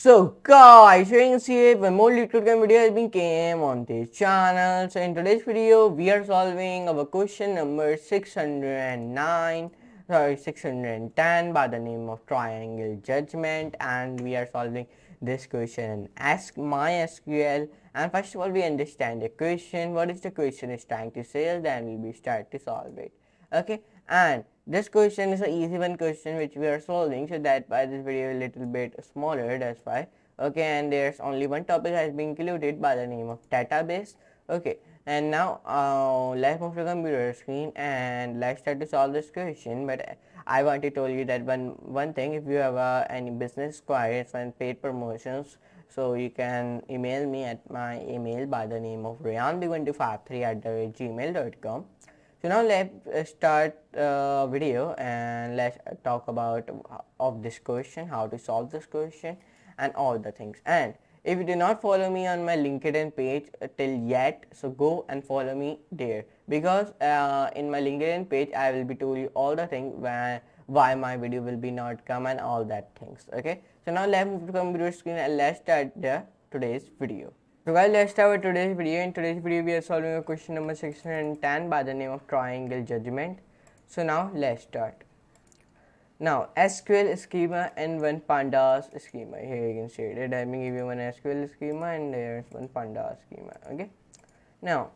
So guys, you can see one more LeetCode video has been came on this channel. So in today's video, we are solving our question number 610 by the name of triangle judgment, and we are solving this question in Ask MySQL. And first of all, we understand the question. What is the question is trying to say? Then we start to solve it. Okay, and this question is an easy one question which we are solving, so that why this video is a little bit smaller, that's why. Okay, and there's only one topic has been included by the name of database. Okay, and now let's move to the computer screen and let's start to solve this question. But I want to tell you that one thing, if you have any business queries and paid promotions, so you can email me at my email by the name of rayyan1253@gmail.com. So now let's start video and let's talk about of this question, how to solve this question and all the things. And if you do not follow me on my LinkedIn page till yet, so go and follow me there, because in my LinkedIn page I will be telling you all the things why my video will be not come and all that things. Okay, so now let's move to computer screen and let's start the today's video. So guys, let's start with today's video. In today's video, we are solving a question number 610 by the name of triangle judgment. So now let's start. Now SQL schema and one pandas schema. Here you can see it. Let me give you one SQL schema and there's one pandas schema. Okay. Now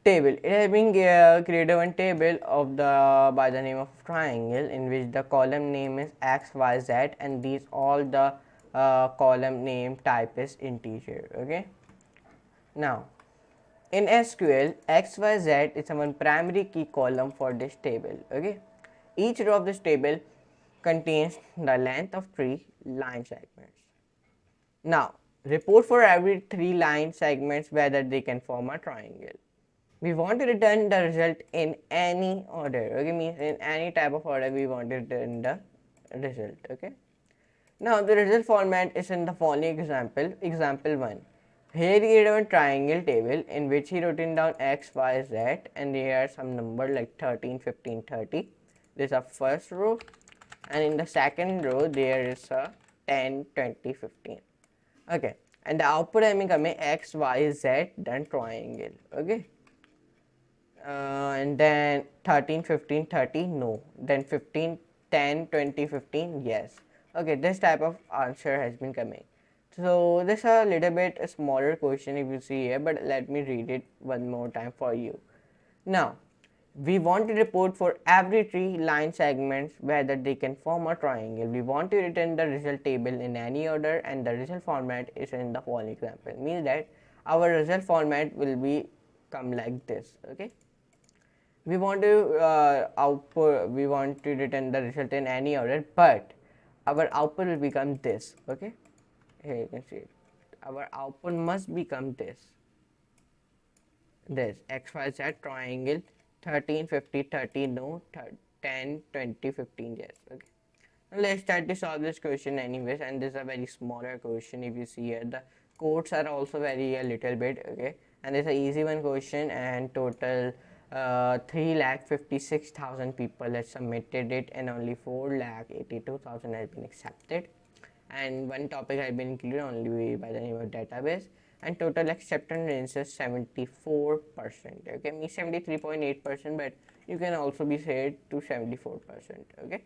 table. It has been created one table of the by the name of triangle, in which the column name is X, Y, Z, and these all the column name type is integer. Okay. Now in SQL, X, Y, Z is one primary key column for this table. Okay. Each row of this table contains the length of 3 line segments. Now report for every 3 line segments whether they can form a triangle. We want to return the result in any order. Okay, means in any type of order we want to return the result. Okay. Now the result format is in the following example. Example 1. Here he gave a triangle table in which he wrote down X, Y, Z, and there are some number like 13, 15, 30. This is a first row, and in the second row there is a 10, 20, 15. Okay, and the output I mean coming X, Y, Z, then triangle. Okay. And then 13, 15, 30, no. Then 15, 10, 20, 15, yes. Okay, this type of answer has been coming. So this is a little bit a smaller question if you see here, but let me read it one more time for you. Now we want to report for every 3 line segments whether they can form a triangle. We want to return the result table in any order, and the result format is in the following example. Means that our result format will be come like this. Okay. We want to we want to return the result in any order, but our output will become this. Okay, here you can see it. Our output must become this XYZ triangle 13, 50, 30, no, 10, 20, 15, yes. Okay, now let's start to solve this question anyways, and this is a very smaller question. If you see here, the codes are also very a little bit. Okay, and it's an easy one question, and total 3,56,000 people have submitted it, and only 4,82,000 has been accepted, and one topic has been included only by the name of database, and total acceptance rate is 74%. Okay, me 73.8%, but you can also be said to 74%. Okay,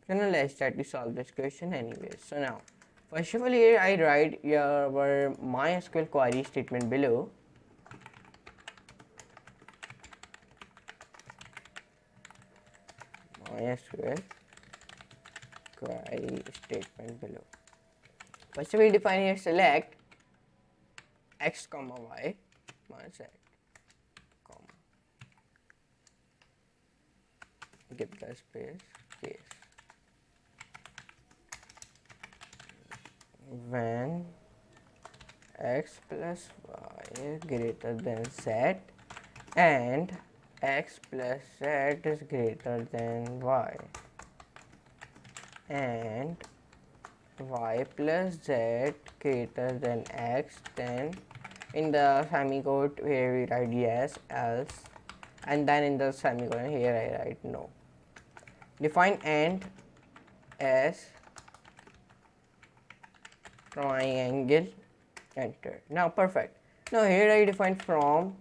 so now let's start to solve this question anyways. So now first of all, here I write your MySQL query statement below. MySQL query statement below. First we define here select X comma Y, set comma, give the space case. When X plus Y is greater than Z and X plus Z is greater than Y, and Y plus Z greater than X, then in the semicolon here we write yes, else, and then in the semicolon here I write no. Define AND as triangle, enter. Now perfect. Now here I define from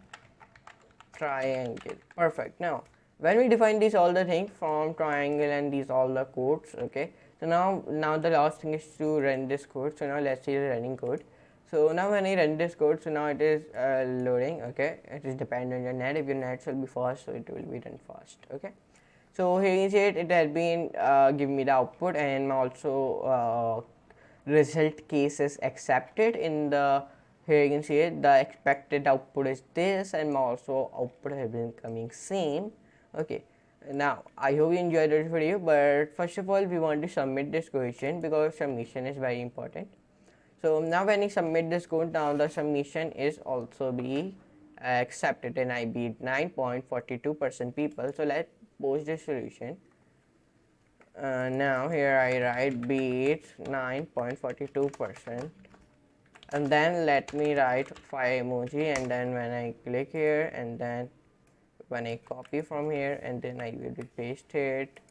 triangle, perfect. Now when we define these all the things from triangle and these all the codes, okay, so now the last thing is to run this code. So now let's see the running code. So now when I run this code, so now it is loading, okay. It is dependent on your net. If your net will be fast, so it will be run fast, okay. So here you see it has been giving me the output, and also result case is accepted in the, here you can see it, the expected output is this, and also output has been coming same, okay. Now I hope you enjoyed this video, but first of all we want to submit this question because submission is very important. So now when you submit this code, now the submission is also be accepted, and I beat 9.42% people. So let's post this solution. Now here I write beat 9.42%, and then let me write 5 emoji, and then when I click here, and then when I copy from here, and then I will paste it,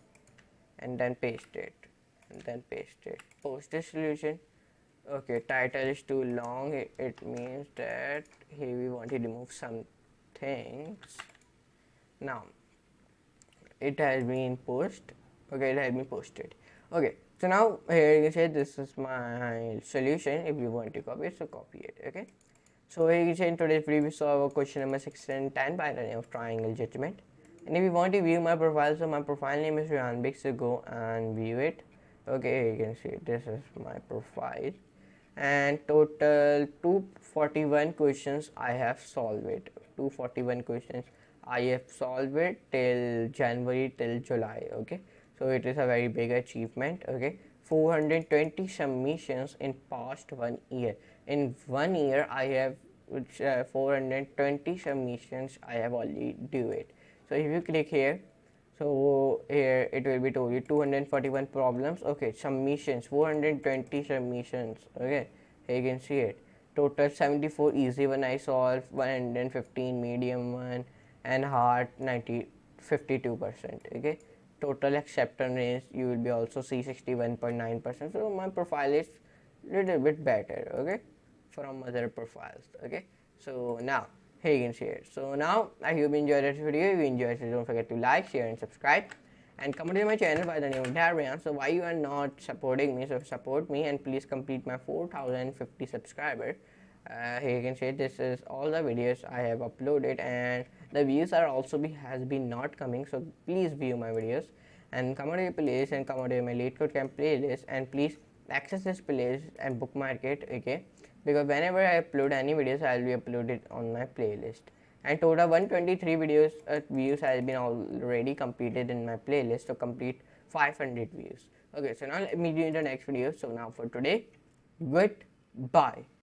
and then paste it, and then paste it, post this solution. Okay, title is too long. It means that here we want to remove some things. Now it has been posted. Okay, it has been posted. Okay, so now here you can say this is my solution. If you want to copy it, so copy it. Okay, so here you can say in today's video we saw question number 6 and 10 by the name of triangle judgment. And if you want to view my profile, so my profile name is Rayyan. So go and view it. Okay, you can see this is my profile, and total 241 questions I have solved it. 241 questions I have solved it till January till July. Okay, so it is a very big achievement. Okay, 420 submissions in past 1 year. In 1 year I have 420 submissions I have already do it. So if you click here, so here it will be told you 241 problems. Okay, submissions, 420 submissions. Okay, here you can see it. Total 74 easy one I solved, 115 medium one, and hard 52%. Okay, total acceptance range you will be also see 61.9%. So my profile is little bit better, okay, from other profiles. Okay, so now here you can see it. So now I hope you enjoyed this video. If you enjoyed it, don't forget to like, share and subscribe, and come to my channel by the name of Rayyan. So why you are not supporting me? So support me and please complete my 4050 subscriber. Here you can see this is all the videos I have uploaded, and the views are also has been not coming. So please view my videos and come to your playlist and come to my LeetCode camp playlist, and please access this playlist and bookmark it. Okay, because whenever I upload any videos, I will be uploaded on my playlist. And total 123 videos views has been already completed in my playlist to complete 500 views. Okay, so now let me do in the next video. So now for today, goodbye.